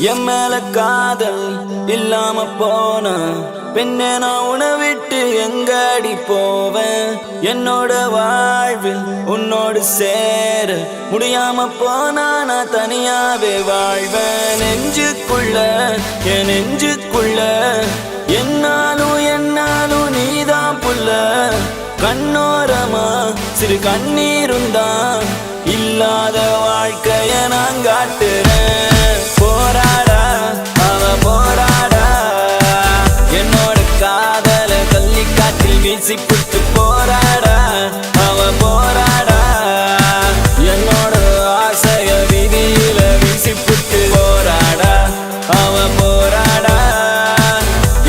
என் மேல காதல் இல்லாம போன பெண்ணே நான் உன்னை விட்டு எங்கடி போவேன் என்னோட வாழ்வில் உன்னோடு சேர முடியாம போனா நான் தனியாவே வாழ்வேன் நெஞ்சுக்குள்ள என் நெஞ்சுக்குள்ள என்னாலும் நீதான் புள்ள கண்ணோரமா சிறு கண்ணீருந்தான் இல்லாத வாழ்க்கைய நான் காட்டுறேன் போராடா அவ போராடா என்னோட காதல கள்ளி காற்றில் வீசி புட்டு போராடா அவ போராடா என்னோட ஆசைய விதியில வீசி புட்டு போராடா அவ போராடா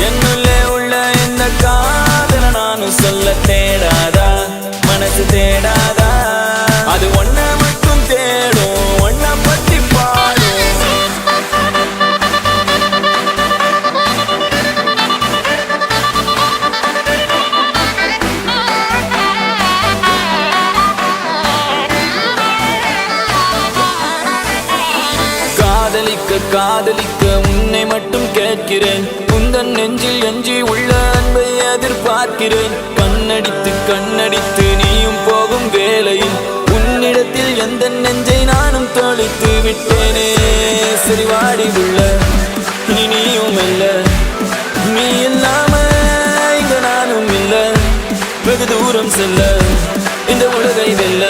என்னுள்ளே உள்ள இந்த காதல நானும் சொல்ல தேடாதா மனசு தேடாதா அது ஒன்ன மட்டும் தேடும் ஒன்ன பத்தி பாடும் காதலிக்க உன்னை மட்டும் கேட்கிறேன் உந்தன் நெஞ்சில் எஞ்சி உள்ள அன்பை எதிர்பார்க்கிறேன் கண்ணடித்து நீயும் போகும் வேளையில் உன்னிடத்தில் எந்த நெஞ்சை நானும் தொலைத்து விட்டேனே சரி வாடி உள்ள நீயும் இல்ல நீ இல்லாம இங்க நானும் இல்ல வெகு தூரம் செல்ல இந்த உலகை வெல்ல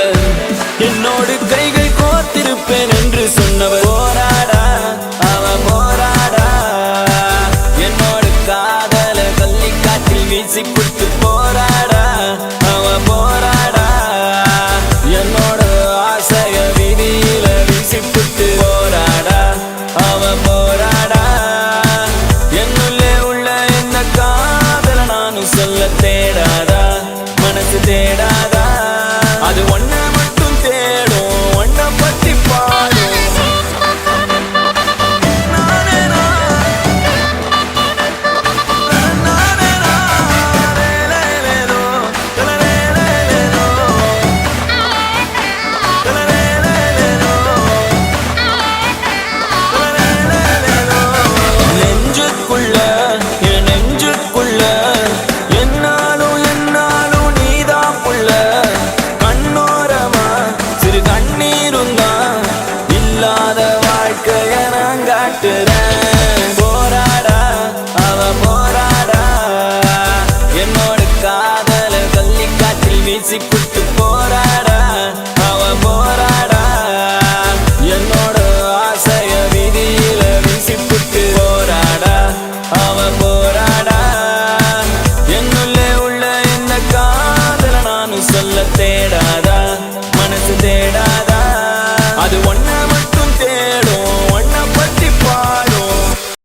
என்னோடு கைகள் கோர்த்திருப்பேன் என்று சொன்னவர் போராடா அவ போராடா என்னோடு காதல கள்ளி காற்றில் வீசி புட்டு போராடா அவ போராடா என்னோட ஆசைய விதியில வீசி புட்டு போராடா அவ போராடா என்னுள்ளே உள்ள இந்த காதல நானும் சொல்ல தேடாதா மனசு தேடாதா அது ஒன்ன மட்டும் தேடும் ஒன்ன பத்தி பாடும் நெஞ்சுக்குள்ள என் நெஞ்சுக்குள்ள என்னாலும் நீதான் புள்ள கண்ணோரமா சிறு கண்ணீருந்தான் இல்லாத வாழ்க்கைய நான் காட்டுறேன் போராடா அவ போராடா என்னோட காதல கள்ளி காற்றில் வீசி புட்டு போராடா அவ போராடா என்னோட ஆசைய விதியில வீசி புட்டு போராடா அவ போராடா என்னுள்ளே உள்ள இந்த காதல நானும் சொல்ல தேடாத